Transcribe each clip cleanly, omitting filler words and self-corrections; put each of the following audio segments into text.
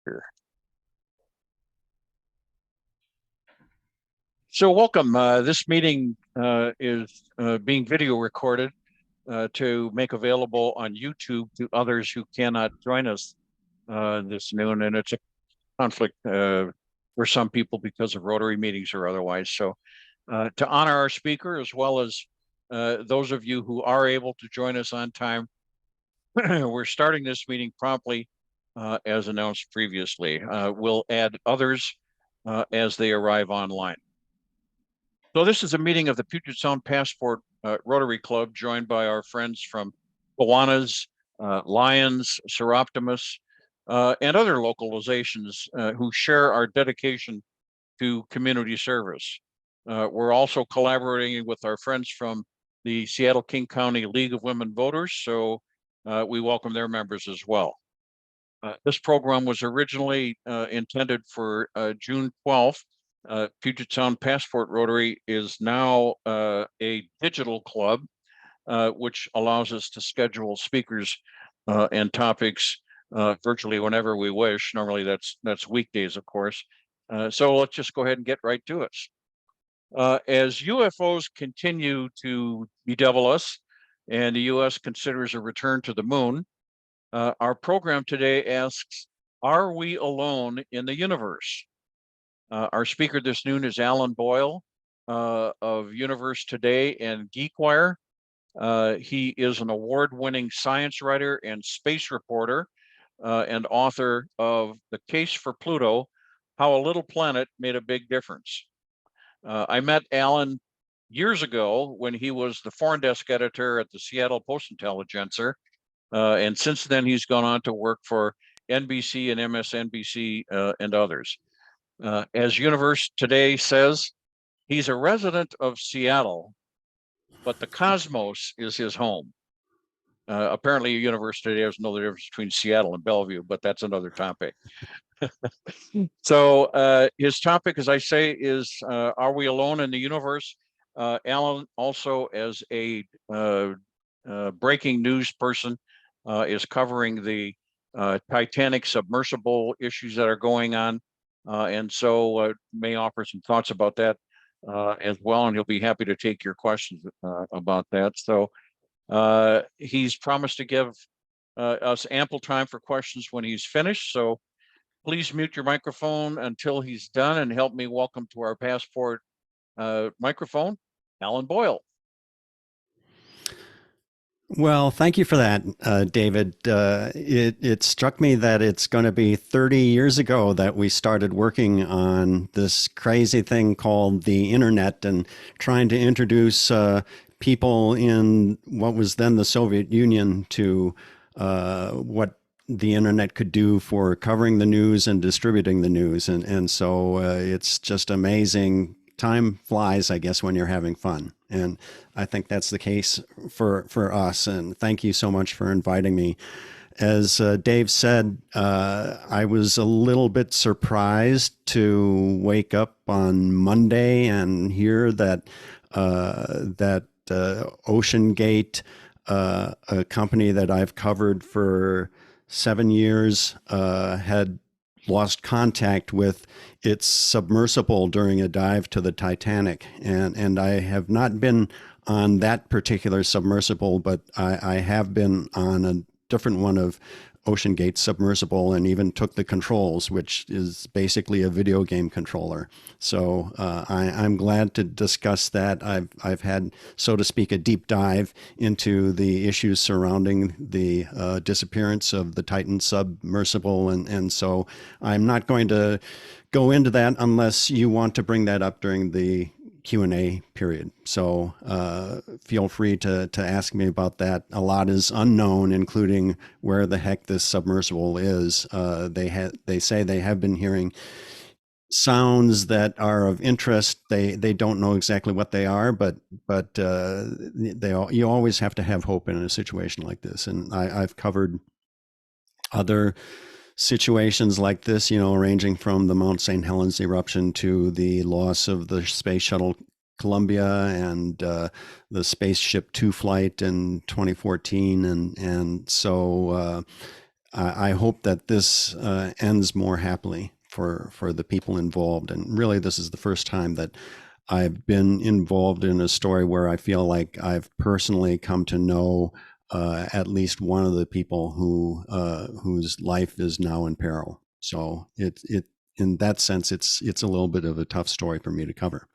Here. So welcome. This meeting is being video recorded to make available on YouTube to others who cannot join us this noon. And it's a conflict for some people because of Rotary meetings or otherwise. So to honor our speaker, as well as those of you who are able to join us on time, we're starting this meeting promptly as announced previously. We'll add others as they arrive online. So this is a meeting of the Puget Sound Passport Rotary Club, joined by our friends from Gowanus, Lyons, Seroptimus, and other localizations who share our dedication to community service. We're also collaborating with our friends from the Seattle-King County League of Women Voters, so we welcome their members as well. This program was originally intended for June 12th. Puget Sound Passport Rotary is now a digital club, which allows us to schedule speakers and topics virtually whenever we wish. Normally that's weekdays, of course. So let's just go ahead and get right to it. As UFOs continue to bedevil us and the US considers a return to the moon, our program today asks, are we alone in the universe? Our speaker this noon is Alan Boyle of Universe Today and GeekWire. He is an award-winning science writer and space reporter and author of The Case for Pluto, How a Little Planet Made a Big Difference. I met Alan years ago when he was the foreign desk editor at the Seattle Post-Intelligencer. And since then, he's gone on to work for NBC and MSNBC and others. As Universe Today says, he's a resident of Seattle, but the cosmos is his home. Apparently, Universe Today doesn't know the difference between Seattle and Bellevue, but that's another topic. So his topic, as I say, is are we alone in the universe? Alan, also as a breaking news person, is covering the Titanic submersible issues that are going on. And so may offer some thoughts about that as well, and he'll be happy to take your questions about that. So he's promised to give us ample time for questions when he's finished. So please mute your microphone until he's done and help me welcome to our passport microphone, Alan Boyle. Well, thank you for that, David. It struck me that it's going to be 30 years ago that we started working on this crazy thing called the internet and trying to introduce people in what was then the Soviet Union to what the internet could do for covering the news and distributing the news. And so it's just amazing. Time flies, I guess, when you're having fun. And I think that's the case for us. And thank you so much for inviting me. As Dave said, I was a little bit surprised to wake up on Monday and hear that OceanGate, a company that I've covered for 7 years, had lost contact with its submersible during a dive to the Titanic. And I have not been on that particular submersible, but I have been on a different one of OceanGate's submersible and even took the controls, which is basically a video game controller. So I'm glad to discuss that. I've had, so to speak, a deep dive into the issues surrounding the disappearance of the Titan submersible. And so I'm not going to go into that unless you want to bring that up during the Q&A period. So feel free to ask me about that. A lot is unknown, including where the heck this submersible is. They say they have been hearing sounds that are of interest. They don't know exactly what they are, but you always have to have hope in a situation like this. And I've covered other situations like this, ranging from the Mount St. Helens eruption to the loss of the Space Shuttle Columbia and the Spaceship Two flight in 2014. And so I hope that this ends more happily for the people involved. And really, this is the first time that I've been involved in a story where I feel like I've personally come to know at least one of the people whose life is now in peril. So it in that sense, it's a little bit of a tough story for me to cover.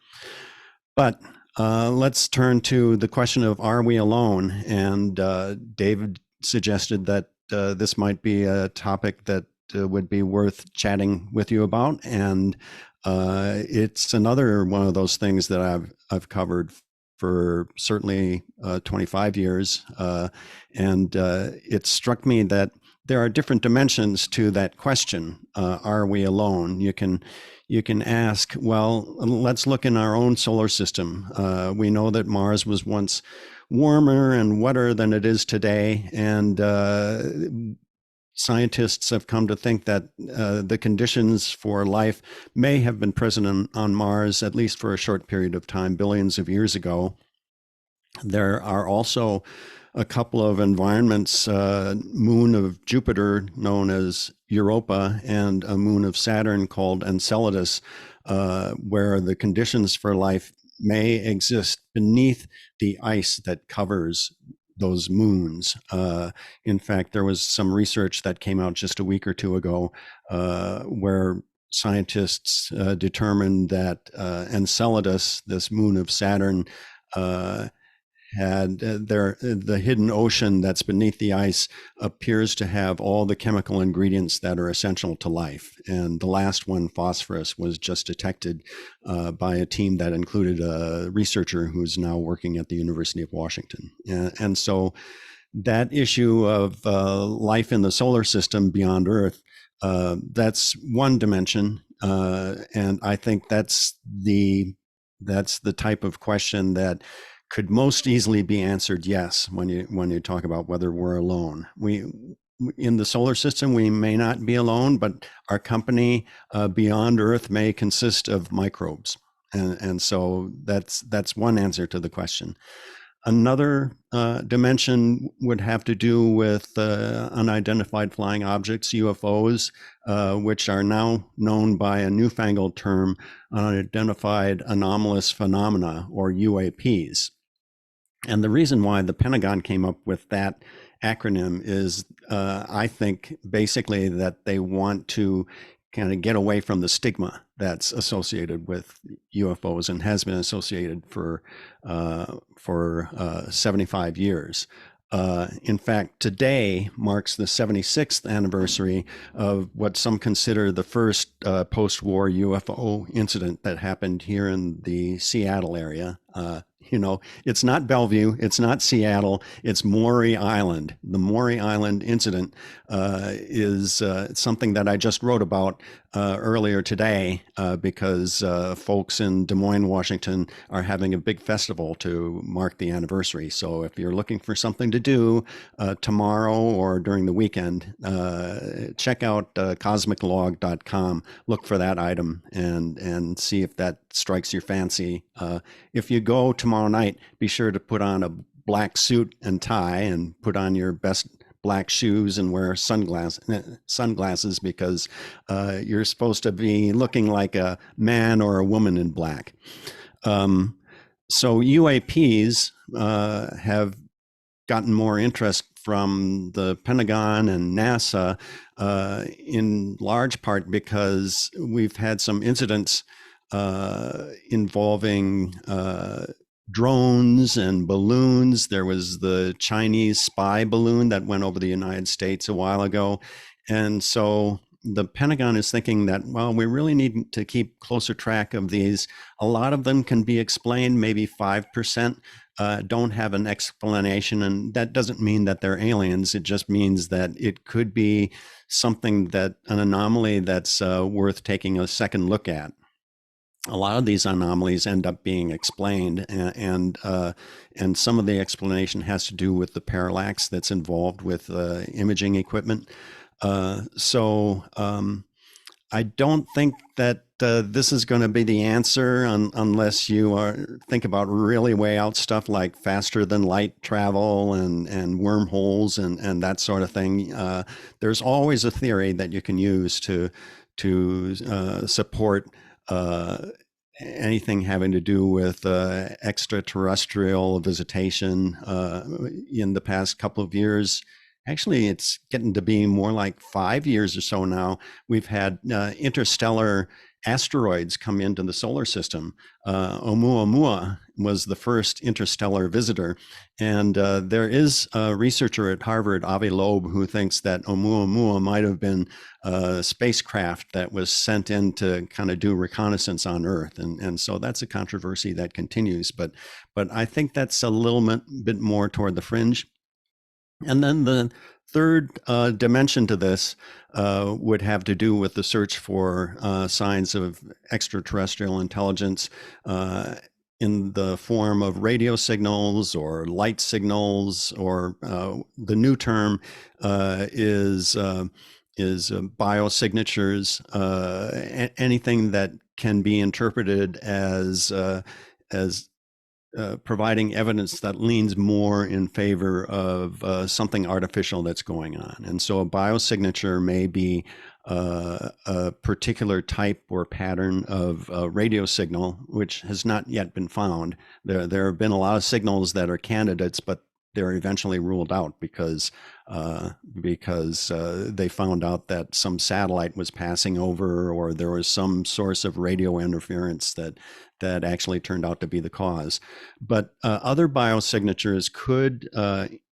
But let's turn to the question of, are we alone? And David suggested that this might be a topic that would be worth chatting with you about. And it's another one of those things that I've covered for certainly 25 years. And it struck me that there are different dimensions to that question. Are we alone? You can ask, well, let's look in our own solar system. We know that Mars was once warmer and wetter than it is today. And scientists have come to think that the conditions for life may have been present on Mars, at least for a short period of time, billions of years ago. There are also a couple of environments, moon of Jupiter known as Europa and a moon of Saturn called Enceladus, where the conditions for life may exist beneath the ice that covers those moons. In fact, there was some research that came out just a week or two ago where scientists determined that Enceladus, this moon of Saturn, had the hidden ocean that's beneath the ice appears to have all the chemical ingredients that are essential to life. And the last one, phosphorus, was just detected by a team that included a researcher who's now working at the University of Washington. And so that issue of life in the solar system beyond Earth, that's one dimension. And I think that's the type of question that could most easily be answered yes when you talk about whether we're alone. We in the solar system, we may not be alone, but our company beyond Earth may consist of microbes, and so that's one answer to the question. Another dimension would have to do with unidentified flying objects, UFOs, which are now known by a newfangled term, unidentified anomalous phenomena, or UAPs. And the reason why the Pentagon came up with that acronym is, I think, basically that they want to kind of get away from the stigma that's associated with UFOs and has been associated for 75 years. In fact, today marks the 76th anniversary of what some consider the first post-war UFO incident that happened here in the Seattle area. It's not Bellevue, it's not Seattle, it's Maury Island. The Maury Island incident is something that I just wrote about earlier today because folks in Des Moines, Washington are having a big festival to mark the anniversary. So if you're looking for something to do tomorrow or during the weekend, check out cosmiclog.com, look for that item and see if that strikes your fancy. If you go tomorrow night, be sure to put on a black suit and tie and put on your best black shoes and wear sunglasses because you're supposed to be looking like a man or a woman in black. So UAPs have gotten more interest from the Pentagon and NASA in large part because we've had some incidents involving drones and balloons. There was the Chinese spy balloon that went over the United States a while ago. And so the Pentagon is thinking that, well, we really need to keep closer track of these. A lot of them can be explained, maybe 5% don't have an explanation. And that doesn't mean that they're aliens. It just means that it could be something an anomaly that's worth taking a second look at. A lot of these anomalies end up being explained, and some of the explanation has to do with the parallax that's involved with imaging equipment. So I don't think that this is going to be the answer unless you think about really way out stuff like faster than light travel and wormholes and that sort of thing. There's always a theory that you can use to support anything having to do with extraterrestrial visitation. In the past couple of years, actually, it's getting to be more like 5 years or so now. We've had interstellar asteroids come into the solar system. Oumuamua was the first interstellar visitor. And there is a researcher at Harvard, Avi Loeb, who thinks that Oumuamua might have been a spacecraft that was sent in to kind of do reconnaissance on Earth. And so that's a controversy that continues. But I think that's a little bit more toward the fringe. And then the third dimension to this would have to do with the search for signs of extraterrestrial intelligence in the form of radio signals or light signals, or the new term is biosignatures, anything that can be interpreted as providing evidence that leans more in favor of something artificial that's going on. And so a biosignature may be a particular type or pattern of radio signal, which has not yet been found. There have been a lot of signals that are candidates, but they're eventually ruled out because they found out that some satellite was passing over, or there was some source of radio interference that actually turned out to be the cause. But other biosignatures could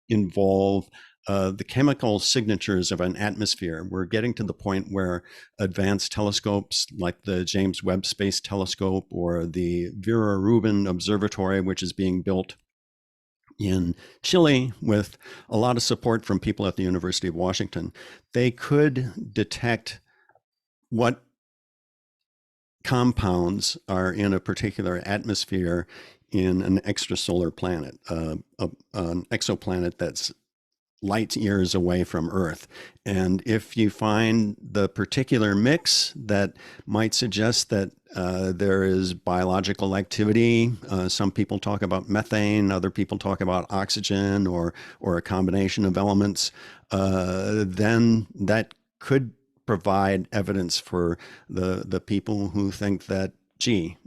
involve the chemical signatures of an atmosphere. We're getting to the point where advanced telescopes like the James Webb Space Telescope or the Vera Rubin Observatory, which is being built in Chile with a lot of support from people at the University of Washington, they could detect what compounds are in a particular atmosphere in an extrasolar planet, an exoplanet that's light years away from Earth. And if you find the particular mix that might suggest that there is biological activity, some people talk about methane, other people talk about oxygen or a combination of elements, then that could provide evidence for the people who think that, gee,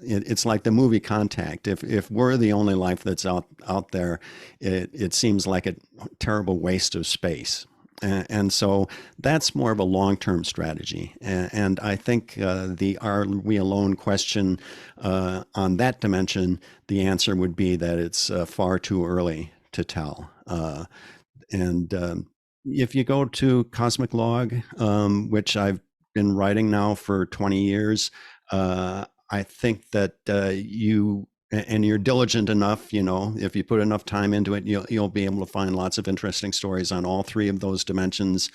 it's like the movie Contact. If we're the only life that's out there, it seems like a terrible waste of space. And so that's more of a long-term strategy. And I think the are we alone question on that dimension, the answer would be that it's far too early to tell. And if you go to Cosmic Log, which I've been writing now for 20 years, I think that you're diligent enough, if you put enough time into it, you'll be able to find lots of interesting stories on all three of those dimensions.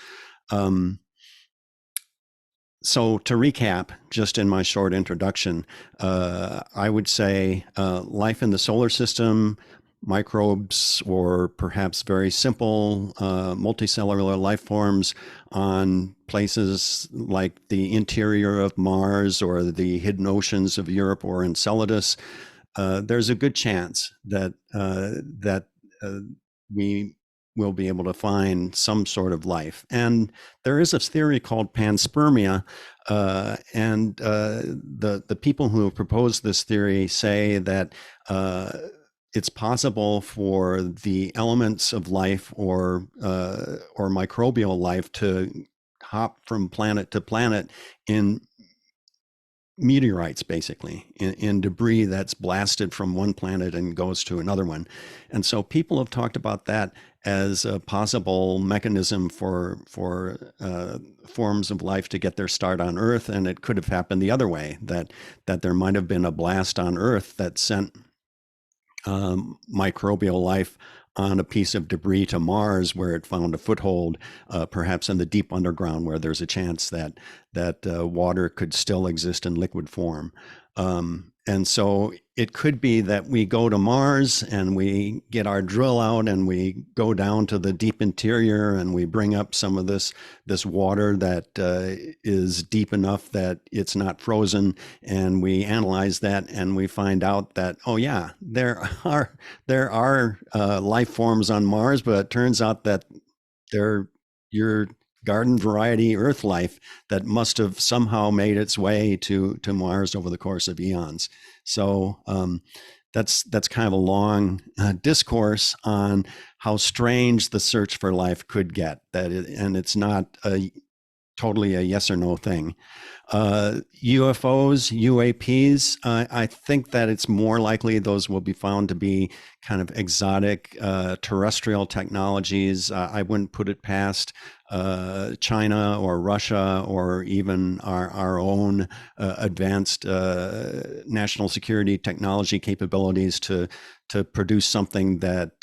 So to recap, just in my short introduction, I would say life in the solar system, microbes, or perhaps very simple multicellular life forms on places like the interior of Mars or the hidden oceans of Europe or Enceladus, there's a good chance that we will be able to find some sort of life. And there is a theory called panspermia, and the people who have proposed this theory say that it's possible for the elements of life or microbial life to hop from planet to planet in meteorites, basically, in debris that's blasted from one planet and goes to another one. And so people have talked about that as a possible mechanism for forms of life to get their start on Earth. And it could have happened the other way, that there might have been a blast on Earth that sent microbial life on a piece of debris to Mars, where it found a foothold, perhaps in the deep underground, where there's a chance that water could still exist in liquid form. and so it could be that we go to Mars and we get our drill out and we go down to the deep interior and we bring up some of this water that is deep enough that it's not frozen, and we analyze that and we find out that, oh yeah, there are life forms on Mars, but it turns out that they're your garden variety Earth life that must have somehow made its way to Mars over the course of eons. So that's kind of a long discourse on how strange the search for life could get. And it's not totally a yes or no thing. UFOs, UAPs, I think that it's more likely those will be found to be kind of exotic terrestrial technologies. I wouldn't put it past China or Russia or even our own advanced national security technology capabilities to produce something that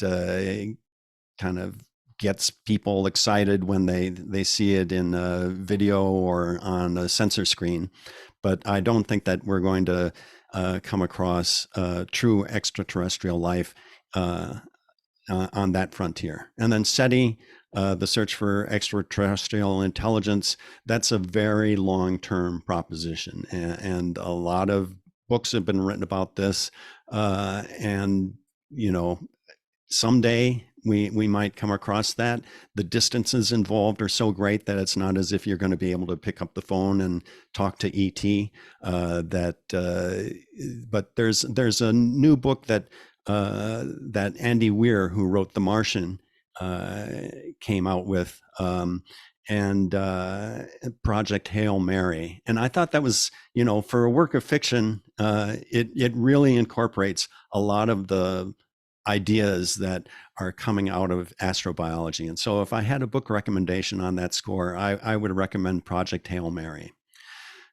kind of gets people excited when they see it in a video or on a sensor screen. But I don't think that we're going to come across true extraterrestrial life on that frontier. And then SETI, the search for extraterrestrial intelligence, that's a very long-term proposition. And a lot of books have been written about this. And, you know, someday we might come across that. The distances involved are so great that it's not as if you're going to be able to pick up the phone and talk to ET. But there's a new book that Andy Weir, who wrote The Martian, came out with, and Project Hail Mary. And I thought that was, for a work of fiction, it really incorporates a lot of the ideas that are coming out of astrobiology. And so if I had a book recommendation on that score, I would recommend Project Hail Mary.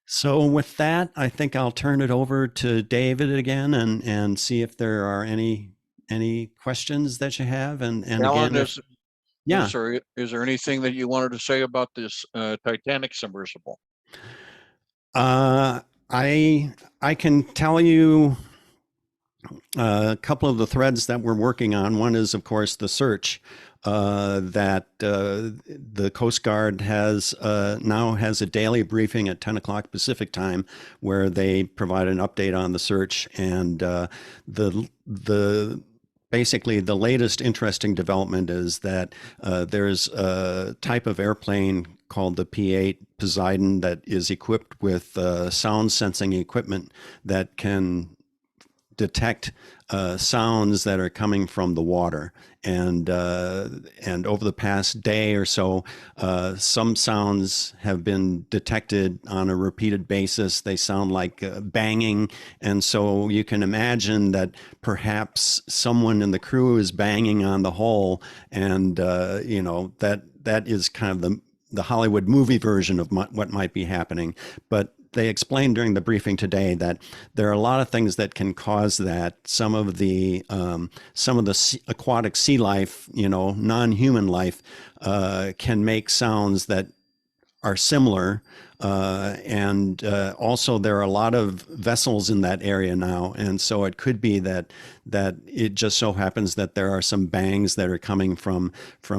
So with that, I think I'll turn it over to David again and see if there are any questions that you have. And Alan, again, I'm yeah, sorry, is there anything that you wanted to say about this Titanic submersible? I I can tell you a couple of the threads that we're working on. One is, of course, the search that the Coast Guard has now has a daily briefing at 10 o'clock Pacific time, where they provide an update on the search. And the basically the latest interesting development is that there's a type of airplane called the P-8 Poseidon that is equipped with sound sensing equipment that can detect sounds that are coming from the water. And over the past day or so, some sounds have been detected on a repeated basis. They sound like banging. And so you can imagine that perhaps someone in the crew is banging on the hull. And, that is kind of the Hollywood movie version of what might be happening. But they explained during the briefing today that there are a lot of things that can cause that. Some of the aquatic sea life, non-human life, can make sounds that are similar. And also there are a lot of vessels in that area now. And so it could be that it just so happens that there are some bangs that are coming from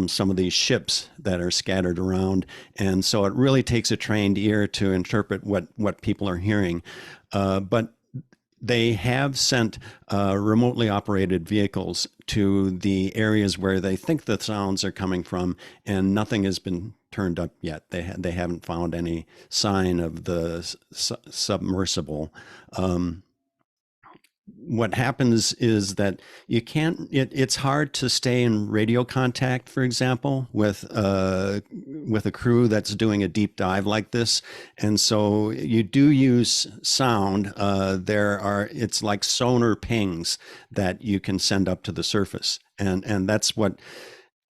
some of these ships that are scattered around. And so it really takes a trained ear to interpret what people are hearing. But they have sent remotely operated vehicles to the areas where they think the sounds are coming from, and nothing has been turned up yet. They haven't found any sign of the submersible. What happens is that you can't. It's hard to stay in radio contact, for example, with a crew that's doing a deep dive like this, and so you do use sound. It's like sonar pings that you can send up to the surface, and that's what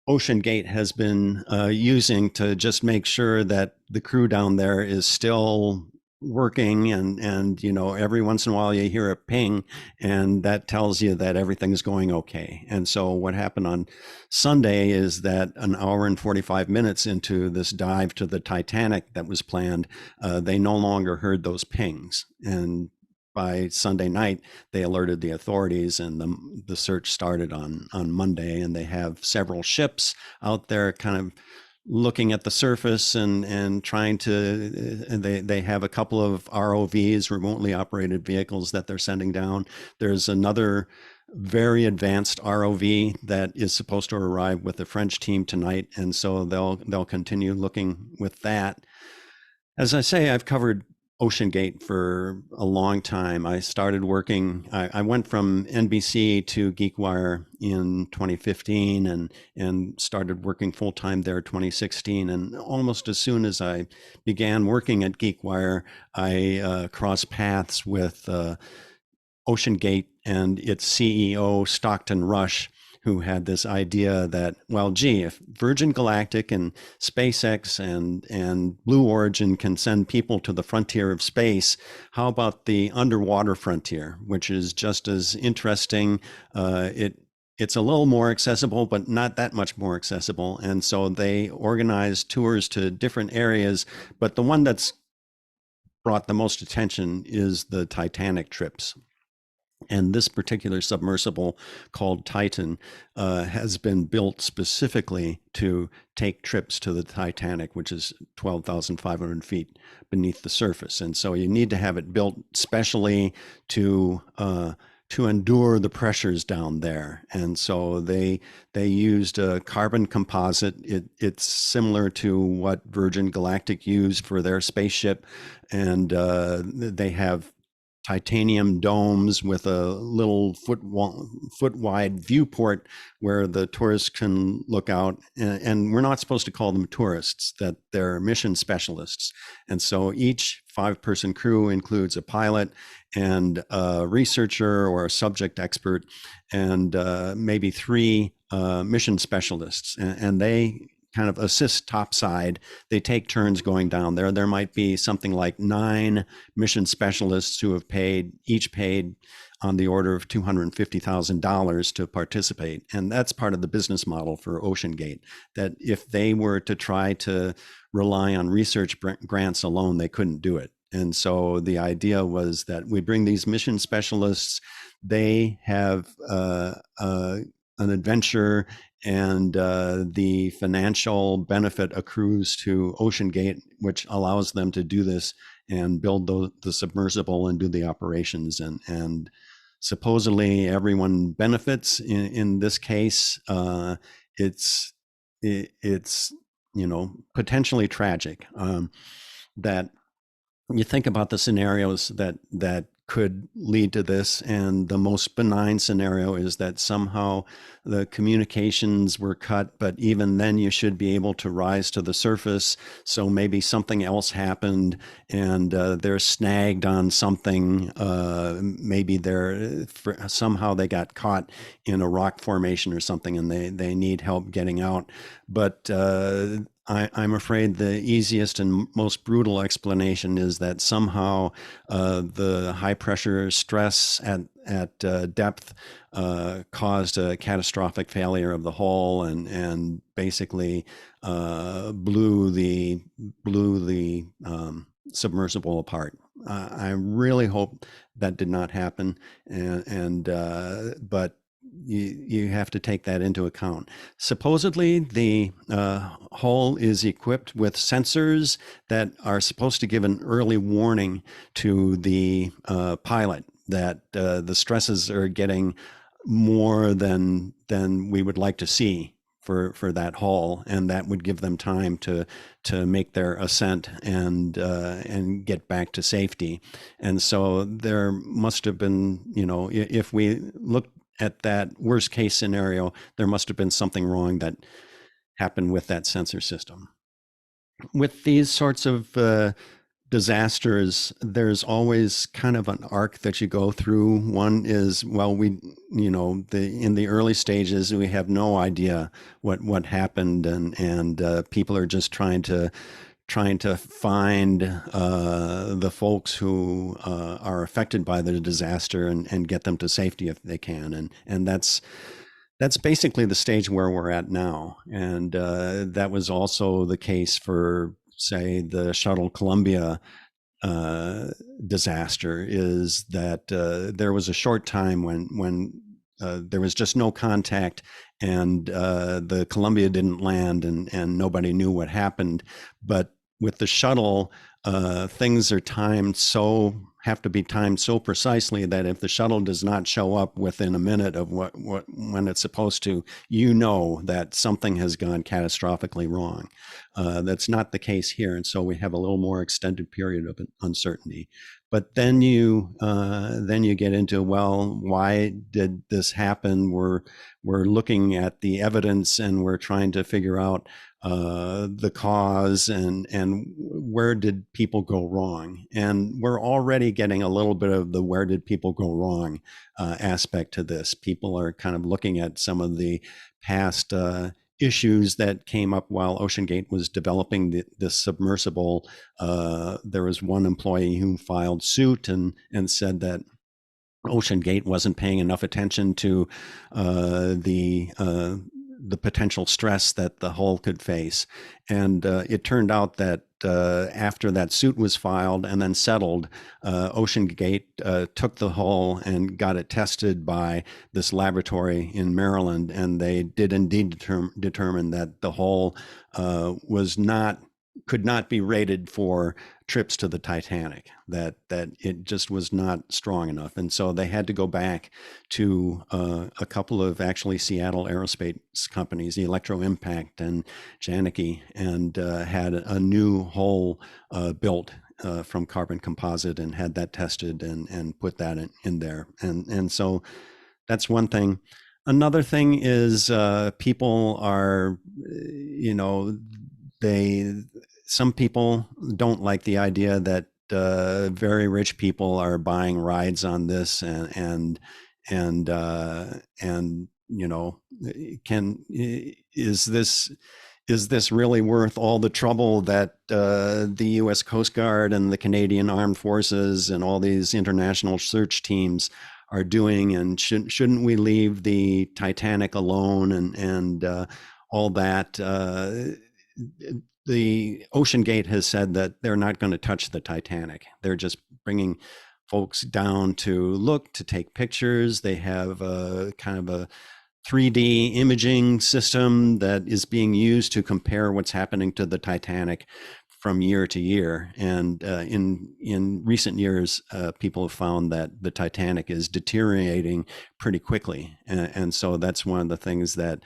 OceanGate has been using to just make sure that the crew down there is still working, and every once in a while you hear a ping, and that tells you that everything's going okay. And so what happened on Sunday is that an hour and 45 minutes into this dive to the Titanic that was planned, they no longer heard those pings. And by Sunday night, they alerted the authorities, and the search started on Monday. And they have several ships out there, kind of looking at the surface and trying to. They have a couple of ROVs, remotely operated vehicles, that they're sending down. There's another very advanced ROV that is supposed to arrive with the French team tonight, and so they'll continue looking with that. As I say, I've covered OceanGate for a long time. I started working. I went from NBC to GeekWire in 2015, and started working full time there 2016. And almost as soon as I began working at GeekWire, I crossed paths with OceanGate and its CEO, Stockton Rush, who had this idea that, well, gee, if Virgin Galactic and SpaceX and Blue Origin can send people to the frontier of space, how about the underwater frontier, which is just as interesting? It's a little more accessible, but not that much more accessible. And so they organized tours to different areas, but the one that's brought the most attention is the Titanic trips. And this particular submersible, called Titan, has been built specifically to take trips to the Titanic, which is 12,500 feet beneath the surface. And so you need to have it built specially to endure the pressures down there. And so they used a carbon composite. It's similar to what Virgin Galactic used for their spaceship, and they have titanium domes with a little foot wide viewport where the tourists can look out. And we're not supposed to call them tourists, that they're mission specialists. And so each 5-person crew includes a pilot and a researcher or a subject expert, and maybe 3 mission specialists. And they kind of assist topside. They take turns going down there. There might be something like 9 mission specialists who have each paid on the order of $250,000 to participate. And that's part of the business model for OceanGate, that if they were to try to rely on research grants alone, they couldn't do it. And so the idea was that we bring these mission specialists, they have an adventure, and the financial benefit accrues to OceanGate, which allows them to do this and build the submersible and do the operations. And supposedly everyone benefits. In this case, it's potentially tragic. That you think about the scenarios that could lead to this, and the most benign scenario is that somehow the communications were cut, but even then you should be able to rise to the surface. So maybe something else happened, and they're snagged on something. Maybe somehow they got caught in a rock formation or something, and they need help getting out. But I'm afraid the easiest and most brutal explanation is that somehow the high pressure stress at depth caused a catastrophic failure of the hull, and basically blew the submersible apart. I really hope that did not happen, but you have to take that into account. Supposedly, the hull is equipped with sensors that are supposed to give an early warning to the pilot that the stresses are getting more than we would like to see for that hull, and that would give them time to make their ascent and get back to safety. And so there must have been, if we look at that worst case scenario, there must have been something wrong that happened with that sensor system. With these sorts of disasters, there's always kind of an arc that you go through. One is, well, in the early stages, we have no idea what happened, and people are just trying to find the folks who are affected by the disaster and get them to safety if they can. And that's basically the stage where we're at now. And that was also the case for, say, the shuttle Columbia disaster is that there was a short time when there was just no contact, and the Columbia didn't land, and nobody knew what happened. But with the shuttle, things are have to be timed so precisely that if the shuttle does not show up within a minute of when it's supposed to, you know that something has gone catastrophically wrong. That's not the case here, and so we have a little more extended period of uncertainty. But then you get into, well, why did this happen? We're looking at the evidence, and we're trying to figure out the cause, and where did people go wrong. And we're already getting a little bit of the where did people go wrong aspect to this. People are kind of looking at some of the past issues that came up while OceanGate was developing this submersible. There was one employee who filed suit and said that OceanGate wasn't paying enough attention to the potential stress that the hull could face. And it turned out that after that suit was filed and then settled, OceanGate took the hull and got it tested by this laboratory in Maryland, and they did indeed determine that the hull could not be rated for trips to the Titanic, that it just was not strong enough. And so they had to go back to a couple of actually Seattle aerospace companies, the Electro Impact and Janicki, and had a new hull built from carbon composite, and had that tested and put that in there. And so that's one thing. Another thing is people are, some people don't like the idea that very rich people are buying rides on this, and is this really worth all the trouble that the U.S. Coast Guard and the Canadian Armed Forces and all these international search teams are doing? And shouldn't we leave the Titanic alone and all that? The OceanGate has said that they're not going to touch the Titanic. They're just bringing folks down to take pictures. They have a kind of a 3D imaging system that is being used to compare what's happening to the Titanic from year to year. And in recent years, people have found that the Titanic is deteriorating pretty quickly. And so that's one of the things that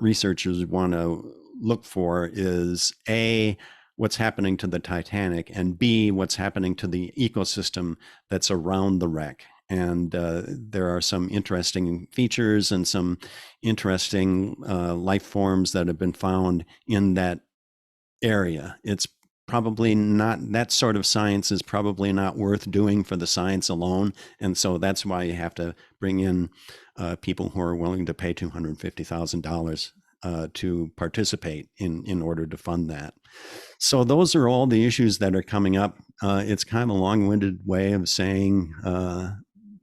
researchers want to look for is A, what's happening to the Titanic, and B, what's happening to the ecosystem that's around the wreck. And there are some interesting features and some interesting life forms that have been found in that area. It's probably not, that sort of science is probably not worth doing for the science alone. And so that's why you have to bring in people who are willing to pay $250,000 to participate in order to fund that. So those are all the issues that are coming up. It's kind of a long-winded way of saying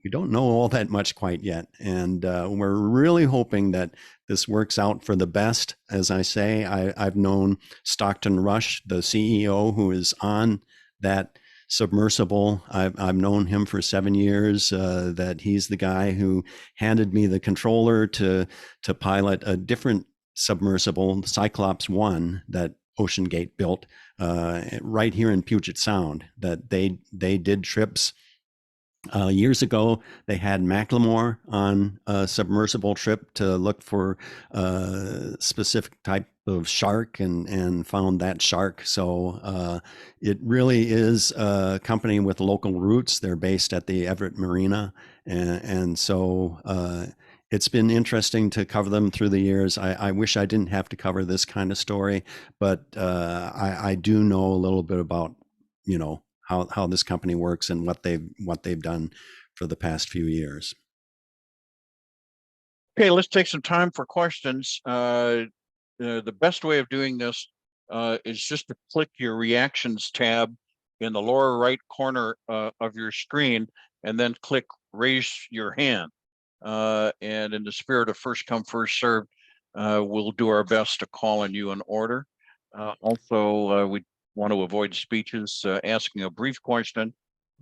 we don't know all that much quite yet. And we're really hoping that this works out for the best. As I say, I've known Stockton Rush, the CEO who is on that submersible. I've known him for 7 years, that he's the guy who handed me the controller to pilot a different submersible, Cyclops 1, that OceanGate built right here in Puget Sound, that they did trips. Years ago, they had Macklemore on a submersible trip to look for a specific type of shark and found that shark. So it really is a company with local roots. They're based at the Everett Marina. And so it's been interesting to cover them through the years. I wish I didn't have to cover this kind of story, but I do know a little bit about, how this company works and what they've done for the past few years. Okay, let's take some time for questions. The best way of doing this is just to click your reactions tab in the lower right corner of your screen, and then click raise your hand. And in the spirit of first come, first served, we'll do our best to call on you in order. Also, we want to avoid speeches. Asking a brief question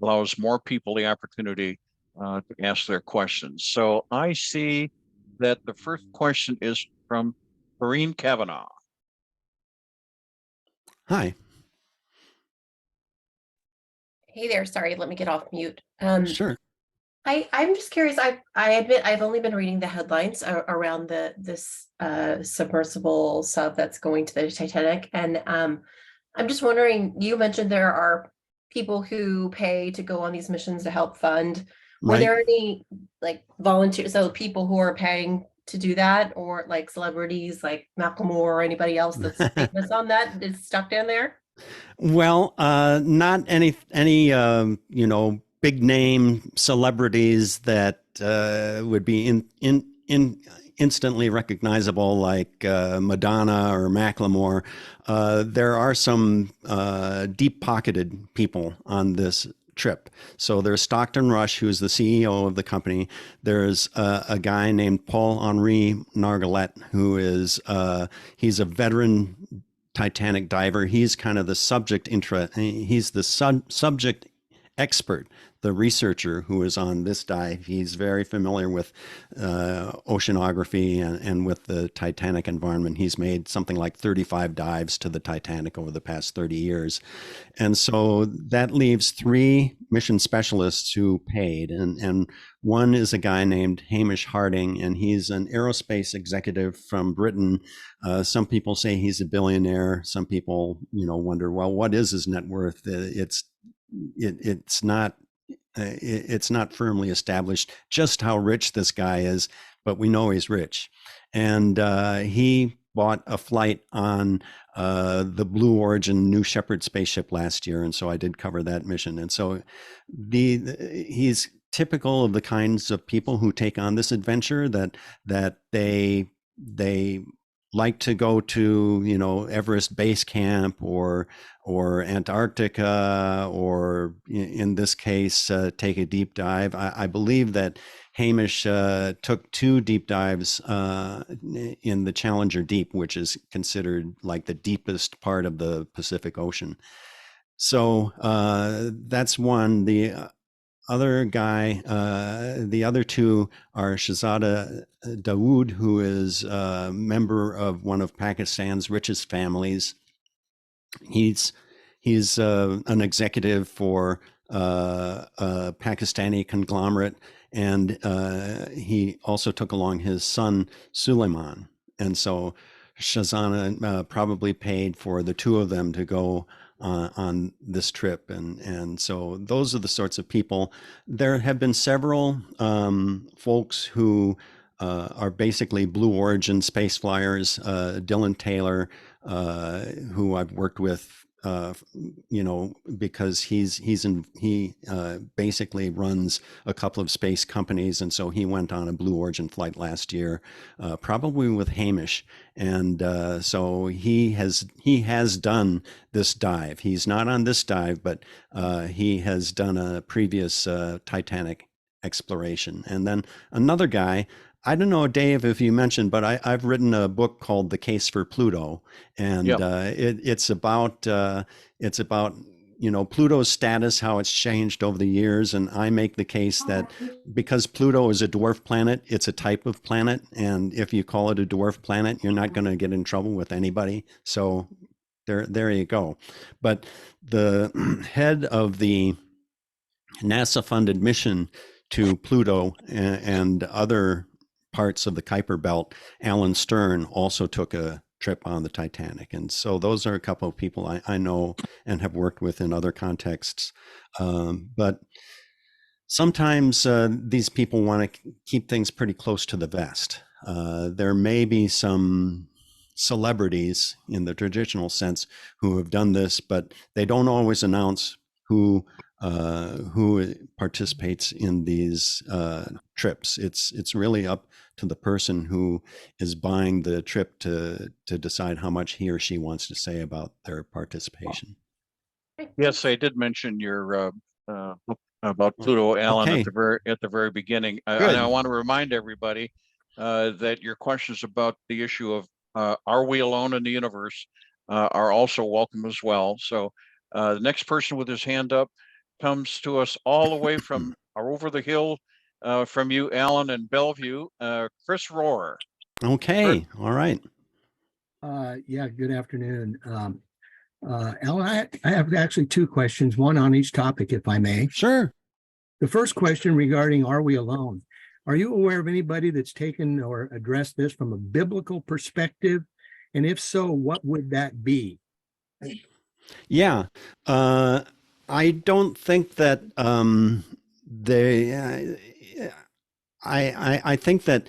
allows more people the opportunity to ask their questions. So I see that the first question is from Corrine Kavanaugh. Hi. Hey there, sorry, let me get off mute. Sure. I'm just curious. I admit I've only been reading the headlines around this submersible sub that's going to the Titanic, and I'm just wondering. You mentioned there are people who pay to go on these missions to help fund. Were Right. there any like volunteers, so people who are paying to do that, or like celebrities like Macklemore or anybody else that's famous on that is stuck down there? Well, not any big name celebrities that would be instantly recognizable like Madonna or Macklemore. There are some deep pocketed people on this trip. So there's Stockton Rush, who's the CEO of the company. There's a guy named Paul-Henri Nargeolet, who is he's a veteran Titanic diver. He's kind of the he's the subject expert, the researcher who is on this dive. He's very familiar with oceanography and with the Titanic environment. He's made something like 35 dives to the Titanic over the past 30 years. And so that leaves 3 mission specialists who paid. And one is a guy named Hamish Harding, and he's an aerospace executive from Britain. Some people say he's a billionaire. Some people, wonder, well, what is his net worth? It's not firmly established just how rich this guy is, but we know he's rich. And he bought a flight on the Blue Origin New Shepard spaceship last year, and so I did cover that mission. And so he's typical of the kinds of people who take on this adventure, that they like to go to Everest Base Camp or Antarctica, or in this case take a deep dive. I believe that Hamish took 2 deep dives in the Challenger Deep, which is considered like the deepest part of the Pacific Ocean. So that's one. The other guy, the other 2 are Shahzada Dawood, who is a member of one of Pakistan's richest families. He's an executive for a Pakistani conglomerate, and he also took along his son Suleiman. And so Shahzana probably paid for the 2 of them to go on this trip, and so those are the sorts of people. There have been several folks who are basically Blue Origin space flyers. Dylan Taylor, who I've worked with, because he basically runs a couple of space companies, and so he went on a Blue Origin flight last year, probably with Hamish, and so he has done this dive. He's not on this dive, but he has done a previous Titanic exploration. And then another guy, I don't know, Dave, if you mentioned, but I've written a book called The Case for Pluto, and Yep. it's about Pluto's status, how it's changed over the years, and I make the case that because Pluto is a dwarf planet, it's a type of planet, and if you call it a dwarf planet, you're not going to get in trouble with anybody. So there you go. But the head of the NASA-funded mission to Pluto and other parts of the Kuiper Belt, Alan Stern, also took a trip on the Titanic. And so those are a couple of people I know and have worked with in other contexts. But sometimes these people want to keep things pretty close to the vest. There may be some celebrities in the traditional sense who have done this, but they don't always announce who participates in these trips. It's really up to the person who is buying the trip to decide how much he or she wants to say about their participation. Yes, I did mention your book about Pluto, Alan, Okay. at the very beginning. And Good. I want to remind everybody that your questions about the issue of are we alone in the universe are also welcome as well. So the next person with his hand up comes to us all the way from or over the hill from you, Alan, in Bellevue, Chris Rohr. Okay, all right. Yeah, good afternoon. Alan, I have actually two questions, one on each topic, if I may. Sure. The first question regarding Are We Alone? Are you aware of anybody that's taken or addressed this from a biblical perspective? And if so, what would that be? Yeah. I don't think that they, I think that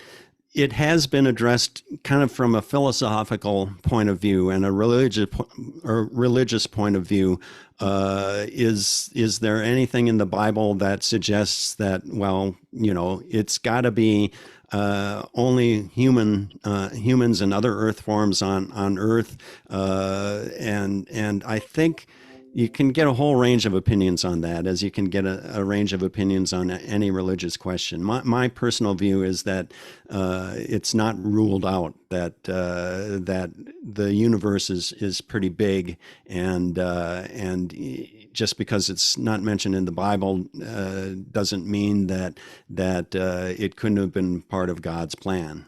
it has been addressed kind of from a philosophical point of view and a religious point of view. Is there anything in the Bible that suggests that, well, it's got to be only humans and other earth forms on Earth, and I think you can get a whole range of opinions on that, as you can get a range of opinions on any religious question. My personal view is that it's not ruled out that that the universe is pretty big, and just because it's not mentioned in the Bible doesn't mean that it couldn't have been part of God's plan.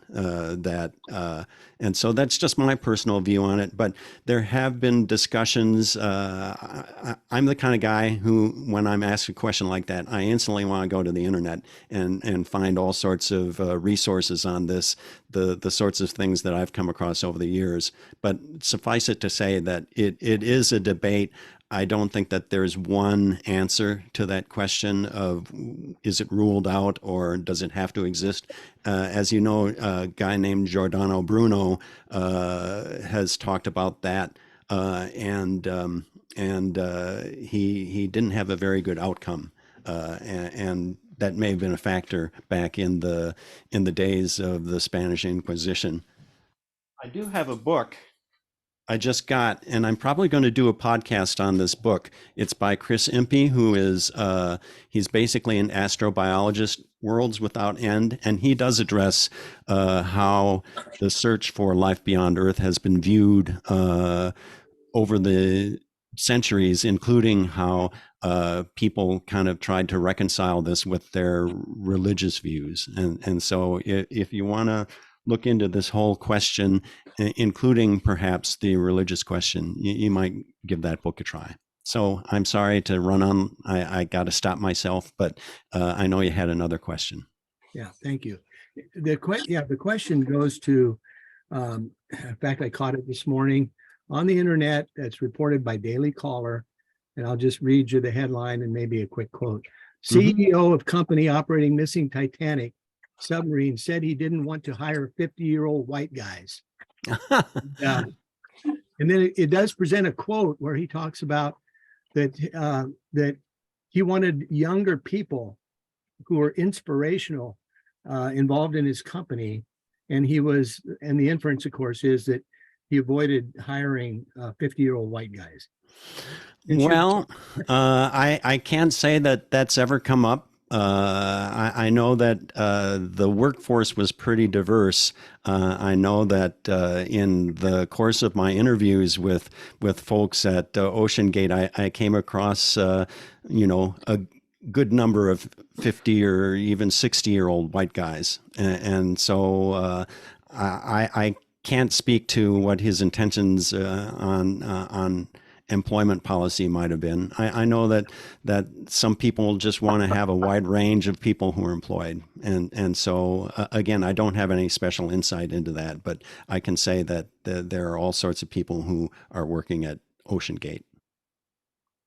And so that's just my personal view on it. But there have been discussions. I'm the kind of guy who, when I'm asked a question like that, I instantly want to go to the internet and find all sorts of resources on this, the sorts of things that I've come across over the years. But suffice it to say that it is a debate. I don't think that there's one answer to that question of is it ruled out or does it have to exist? As you know, a guy named Giordano Bruno has talked about that, and he didn't have a very good outcome, and that may have been a factor back in the days of the Spanish Inquisition. I do have a book I just got, and I'm probably going to do a podcast on this book. It's by Chris Impey, who is he's basically an astrobiologist, Worlds Without End, and he does address how the search for life beyond Earth has been viewed over the centuries, including how people kind of tried to reconcile this with their religious views. And so if you want to look into this whole question, including perhaps the religious question, you might give that book a try. So I'm sorry to run on. I got to stop myself, but I know you had another question. Yeah, thank you. The question goes to, in fact, I caught it this morning on the internet. That's reported by Daily Caller, and I'll just read you the headline and maybe a quick quote. CEO of company operating missing Titanic submarine said he didn't want to hire 50-year-old white guys. And then it does present a quote where he talks about that that he wanted younger people who were inspirational involved in his company, and the inference, of course, is that he avoided hiring 50-year-old white guys. Well, I can't say that that's ever come up. I know that the workforce was pretty diverse. I know that in the course of my interviews with folks at OceanGate, I came across a good number of 50 or even 60-year-old white guys, and so I can't speak to what his intentions on employment policy might have been. I know that some people just want to have a wide range of people who are employed. And so, again, I don't have any special insight into that, but I can say that there are all sorts of people who are working at OceanGate.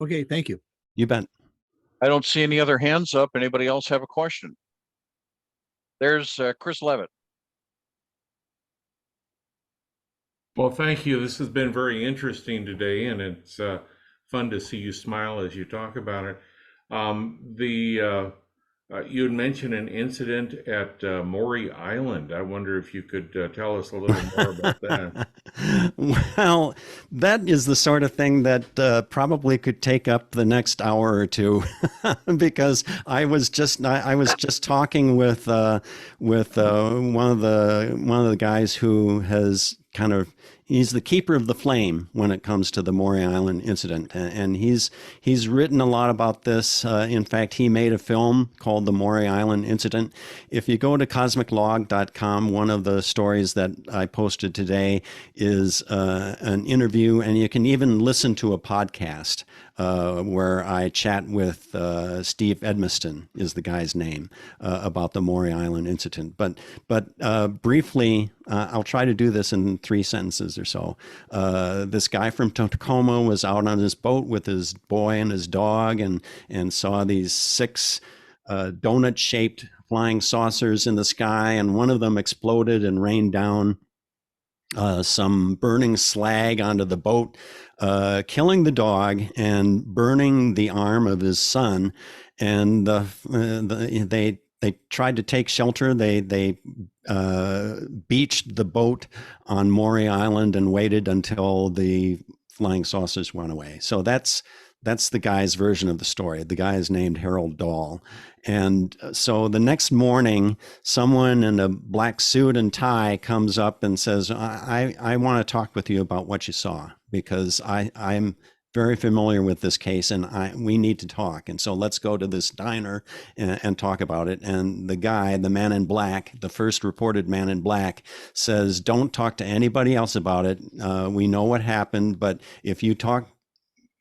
Okay, thank you. You bet. I don't see any other hands up. Anybody else have a question? There's Chris Levitt. Well, thank you. This has been very interesting today, and it's fun to see you smile as you talk about it. You had mentioned an incident at Maury Island. I wonder if you could tell us a little more about that. Well, that is the sort of thing that probably could take up the next hour or two, because I was just talking with one of the guys who has kind of he's the keeper of the flame when it comes to the Maury Island incident, and he's written a lot about this. In fact, he made a film called The Maury Island Incident. If you go to cosmiclog.com, one of the stories that I posted today is an interview, and you can even listen to a podcast where I chat with Steve Edmiston, is the guy's name, about the Maury Island incident. But briefly, I'll try to do this in 3 sentences or so. This guy from Tacoma was out on his boat with his boy and his dog, and saw these 6 donut-shaped flying saucers in the sky, and one of them exploded and rained down some burning slag onto the boat, killing the dog and burning the arm of his son. And they tried to take shelter. They beached the boat on Maury Island and waited until the flying saucers went away. So that's the guy's version of the story. The guy is named Harold Dahl. And so the next morning, someone in a black suit and tie comes up and says, I want to talk with you about what you saw, because I'm very familiar with this case, and we need to talk. And so let's go to this diner and talk about it. And the guy, the man in black, the first reported man in black, says, don't talk to anybody else about it. We know what happened, but if you talk,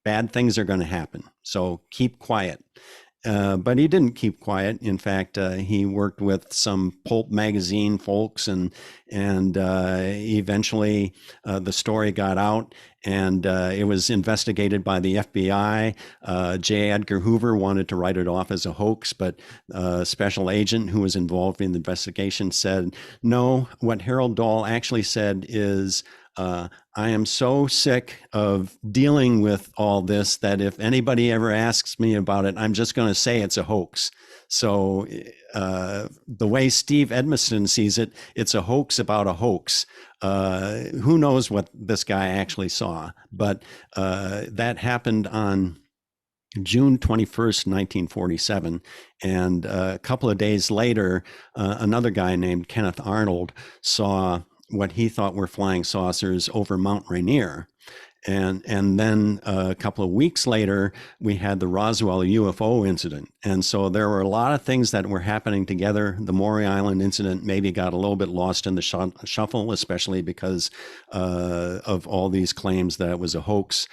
bad things are going to happen. So keep quiet. But he didn't keep quiet. In fact, he worked with some pulp magazine folks, and eventually the story got out, and it was investigated by the FBI. J. Edgar Hoover wanted to write it off as a hoax, but a special agent who was involved in the investigation said, no, what Harold Dahl actually said is, I am so sick of dealing with all this that if anybody ever asks me about it, I'm just going to say it's a hoax. So the way Steve Edmiston sees it, it's a hoax about a hoax. Who knows what this guy actually saw? But that happened on June 21st, 1947. And a couple of days later, another guy named Kenneth Arnold saw what he thought were flying saucers over Mount Rainier. And then a couple of weeks later, we had the Roswell UFO incident. And so there were a lot of things that were happening together. The Maury Island incident maybe got a little bit lost in the shuffle, especially because of all these claims that it was a hoax.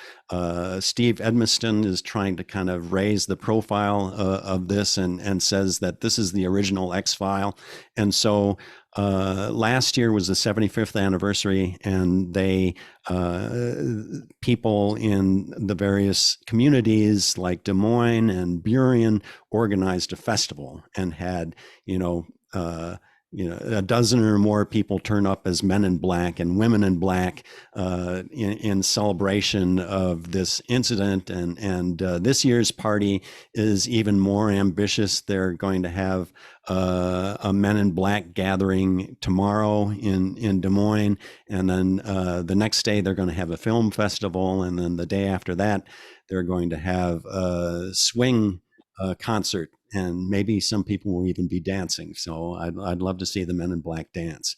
Steve Edmiston is trying to kind of raise the profile of this and says that this is the original X-File. And so last year was the 75th anniversary, and they people in the various communities like Des Moines and Burien organized a festival and had a dozen or more people turn up as men in black and women in black in celebration of this incident. And this year's party is even more ambitious. They're going to have a Men in Black gathering tomorrow in Des Moines. And then the next day, they're going to have a film festival. And then the day after that, they're going to have a swing concert. And maybe some people will even be dancing. So I'd love to see the Men in Black dance.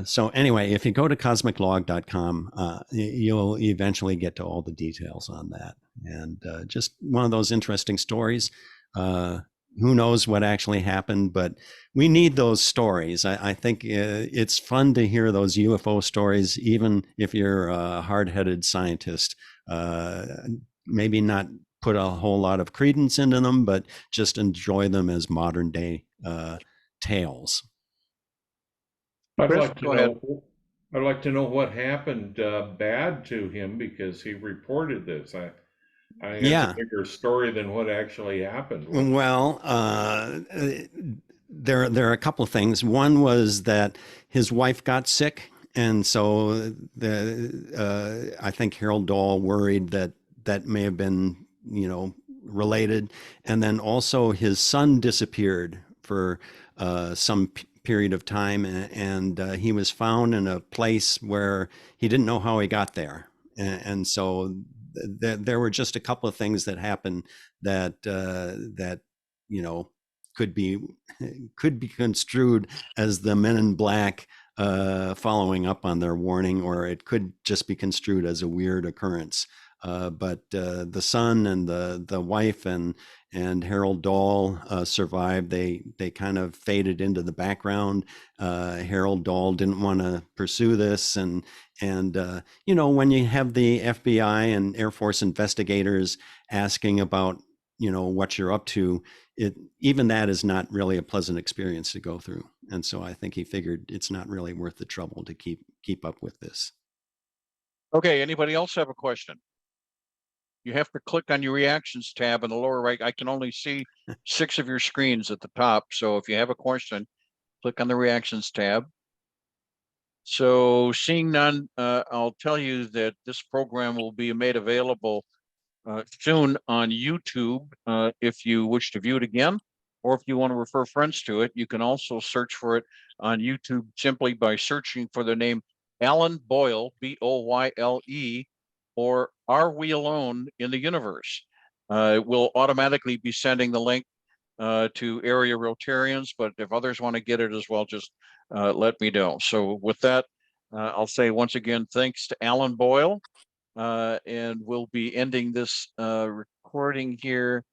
So anyway, if you go to cosmiclog.com, you'll eventually get to all the details on that. And just one of those interesting stories. Who knows what actually happened, but we need those stories. I think it's fun to hear those UFO stories, even if you're a hard-headed scientist. Maybe not put a whole lot of credence into them, but just enjoy them as modern day tales. I'd Chris, like to go ahead. know. I'd like to know what happened bad to him, because he reported this. I think it's a bigger story than what actually happened. Well, there are a couple of things. One was that his wife got sick, and so I think Harold Dahl worried that may have been related. And then also his son disappeared for some period of time, and he was found in a place where he didn't know how he got there. And so there were just a couple of things that happened that could be construed as the Men in Black following up on their warning, or it could just be construed as a weird occurrence. But the son and the wife and Harold Dahl survived. They kind of faded into the background. Harold Dahl didn't want to pursue this, and you know, when you have the FBI and Air Force investigators asking about, you know, what you're up to, even that is not really a pleasant experience to go through. And so I think he figured it's not really worth the trouble to keep up with this. Okay, anybody else have a question? You have to click on your reactions tab in the lower right. I can only see 6 of your screens at the top. So if you have a question, click on the reactions tab. So seeing none, I'll tell you that this program will be made available soon on YouTube if you wish to view it again, or if you want to refer friends to it. You can also search for it on YouTube simply by searching for the name Alan Boyle, Boyle, or Are We Alone in the Universe? It will automatically be sending the link to area Rotarians, but if others want to get it as well, just let me know. So with that, I'll say once again, thanks to Alan Boyle, and we'll be ending this recording here